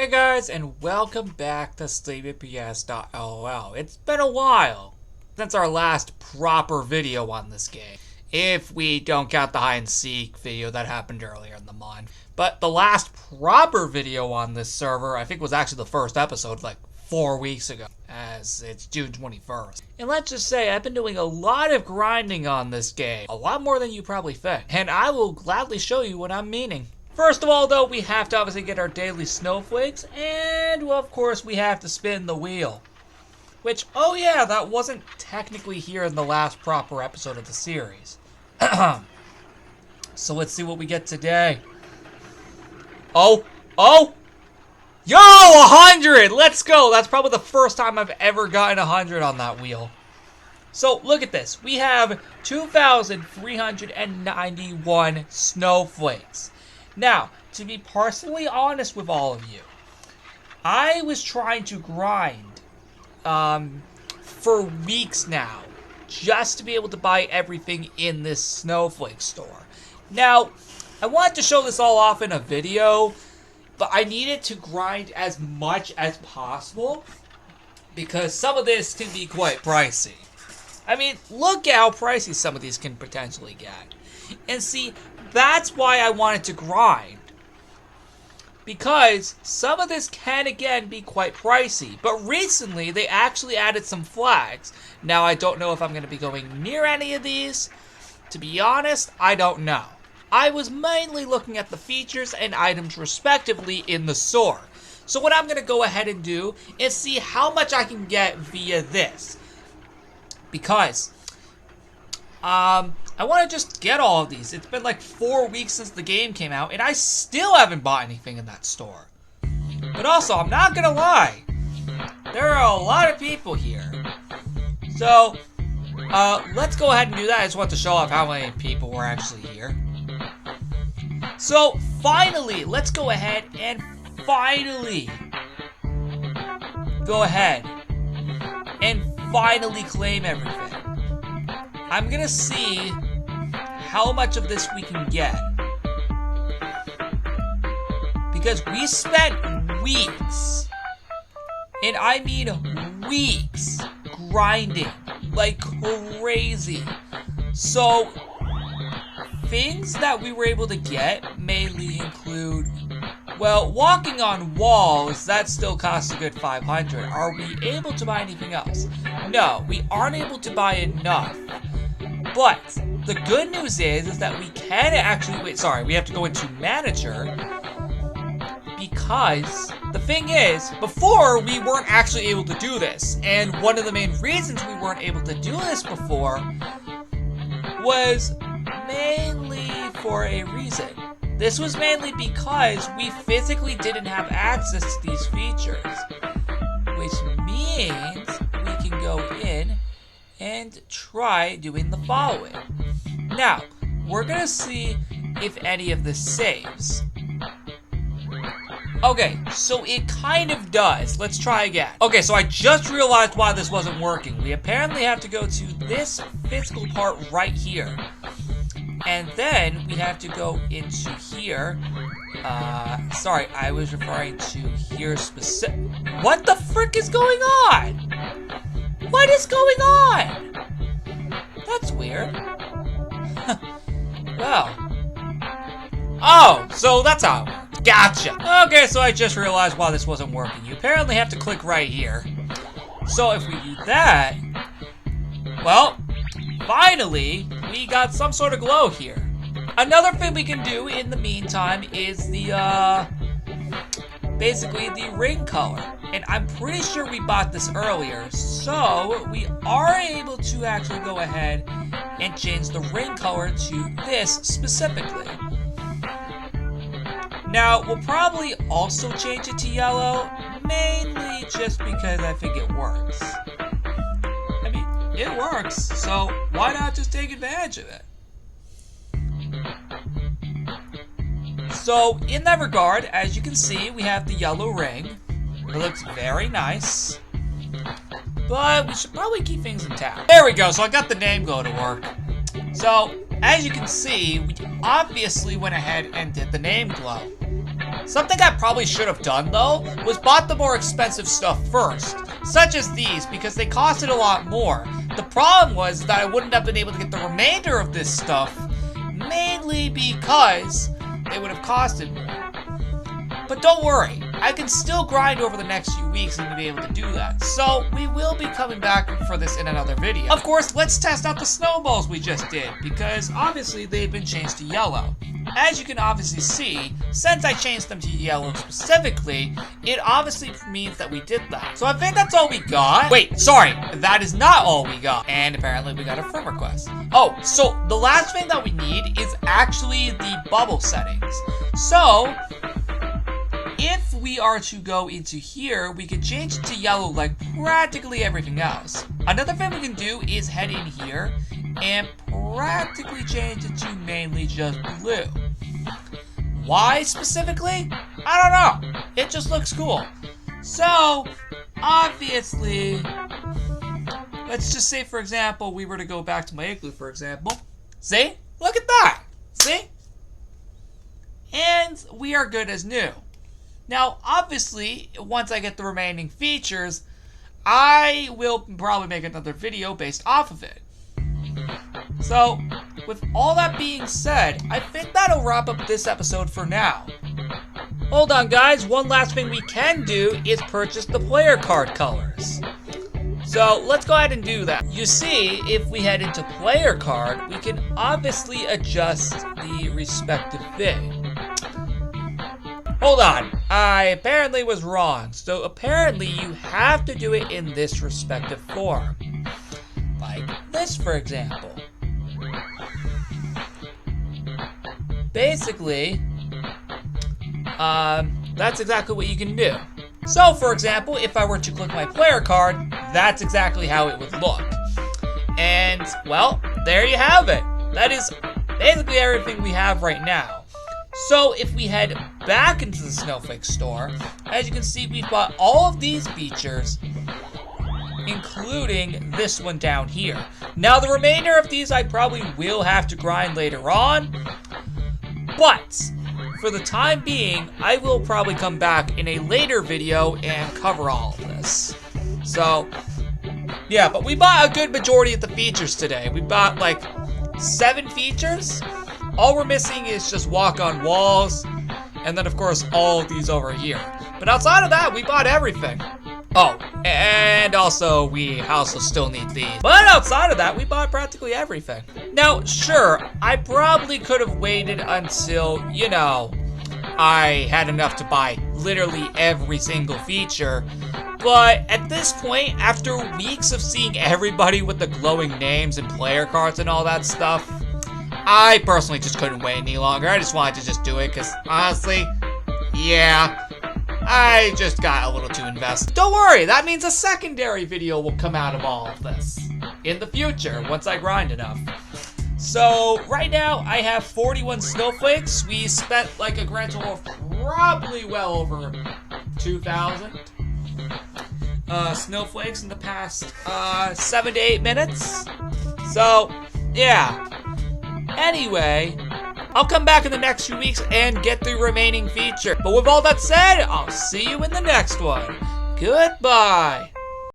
Hey guys, and welcome back to CPPS.lol. It's been a while since our last proper video on this game, if we don't count the hide and seek video that happened earlier in the month. But the last proper video on this server, I think, was actually the first episode like 4 weeks ago, as it's June 21st. And let's just say I've been doing a lot of grinding on this game, a lot more than you probably think, and I will gladly show you what I'm meaning. First of all, though, we have to obviously get our daily snowflakes, and, well, of course, we have to spin the wheel. Which, oh yeah, that wasn't technically here in the last proper episode of the series. So let's see what we get today. Oh! Yo, 100! Let's go! That's probably the first time I've ever gotten 100 on that wheel. So, look at this. We have 2,391 snowflakes. Now, to be personally honest with all of you, I was trying to grind for weeks now just to be able to buy everything in this snowflake store. Now, I wanted to show this all off in a video, but I needed to grind as much as possible because some of this can be quite pricey. I mean, look at how pricey some of these can potentially get. And see, that's why I wanted to grind. Because some of this can, again, be quite pricey. But recently, they actually added some flags. Now, I don't know if I'm going to be going near any of these. To be honest, I don't know. I was mainly looking at the features and items respectively in the store. So what I'm going to go ahead and do is see how much I can get via this. Because I want to just get all of these. It's been like 4 weeks since the game came out, and I still haven't bought anything in that store. But also, I'm not gonna lie, there are a lot of people here. So, let's go ahead and do that. I just want to show off how many people were actually here. So, finally, let's go ahead and finally claim everything. I'm gonna see how much of this we can get. Because we spent weeks, and I mean weeks, grinding like crazy. So, things that we were able to get mainly include, well, walking on walls, that still costs a good 500. Are we able to buy anything else? No, we aren't able to buy enough. But the good news is that we can actually, we have to go into manager, because the thing is, before we weren't actually able to do this, and one of the main reasons we weren't able to do this before was mainly for a reason. This was mainly because we physically didn't have access to these features, which means we can go in and try doing the following. Now, we're gonna see if any of this saves. Okay, so it kind of does. Let's try again. Okay, so I just realized why this wasn't working. We apparently have to go to this physical part right here. And then we have to go into here. Sorry, I was referring to here specific. What the frick is going on? What is going on? That's weird. Well. Oh, so that's how it works. Gotcha. Okay, so I just realized why this wasn't working. You apparently have to click right here. So if we do that, well, finally, we got some sort of glow here. Another thing we can do in the meantime is the, basically the ring color. And I'm pretty sure we bought this earlier, so we are able to actually go ahead and change the ring color to this specifically. Now, we'll probably also change it to yellow, mainly just because I think it works. I mean, it works, so why not just take advantage of it? So, in that regard, as you can see, we have the yellow ring. It looks very nice. But we should probably keep things intact. There we go, so I got the name glow to work. So, as you can see, we obviously went ahead and did the name glow. Something I probably should have done though was bought the more expensive stuff first, such as these, because they costed a lot more. The problem was that I wouldn't have been able to get the remainder of this stuff, mainly because they would have costed more. But don't worry, I can still grind over the next few weeks and be able to do that. So we will be coming back for this in another video. Of course, let's test out the snowballs we just did, because obviously they've been changed to yellow. As you can obviously see, since I changed them to yellow specifically, it obviously means that we did that. So I think that's all we got. Wait, sorry, that is not all we got. And apparently we got a friend request. Oh, so the last thing that we need is actually the bubble settings. So if we are to go into here, we can change it to yellow like practically everything else. Another thing we can do is head in here and practically change it to mainly just blue. Why specifically? I don't know. It just looks cool. So, obviously, let's just say, for example, we were to go back to my igloo, for example. See? Look at that. See? And we are good as new. Now, obviously, once I get the remaining features, I will probably make another video based off of it. So, with all that being said, I think that'll wrap up this episode for now. Hold on, guys. One last thing we can do is purchase the player card colors. So, let's go ahead and do that. You see, if we head into player card, we can obviously adjust the respective thing. Hold on, I apparently was wrong. So apparently you have to do it in this respective form. Like this, for example. Basically, that's exactly what you can do. So for example, if I were to click my player card, that's exactly how it would look. And, well, there you have it. That is basically everything we have right now. So if we head back into the Snowflake store, as you can see, we've got all of these features, including this one down here. Now the remainder of these I probably will have to grind later on, but for the time being, I will probably come back in a later video and cover all of this. So, yeah, but we bought a good majority of the features today. We bought like 7 features. All we're missing is just walk on walls, and then of course all of these over here. But outside of that, we bought everything. Oh, and also we also still need these. But outside of that, we bought practically everything. Now, sure, I probably could have waited until, you know, I had enough to buy literally every single feature. But at this point, after weeks of seeing everybody with the glowing names and player cards and all that stuff, I personally just couldn't wait any longer. I just wanted to just do it because, honestly, yeah, I just got a little too invested. Don't worry, that means a secondary video will come out of all of this in the future once I grind enough. So, right now, I have 41 snowflakes. We spent like a grand total of probably well over 2,000 snowflakes in the past 7 to 8 minutes. So, yeah. Anyway, I'll come back in the next few weeks and get the remaining feature. But with all that said, I'll see you in the next one. Goodbye.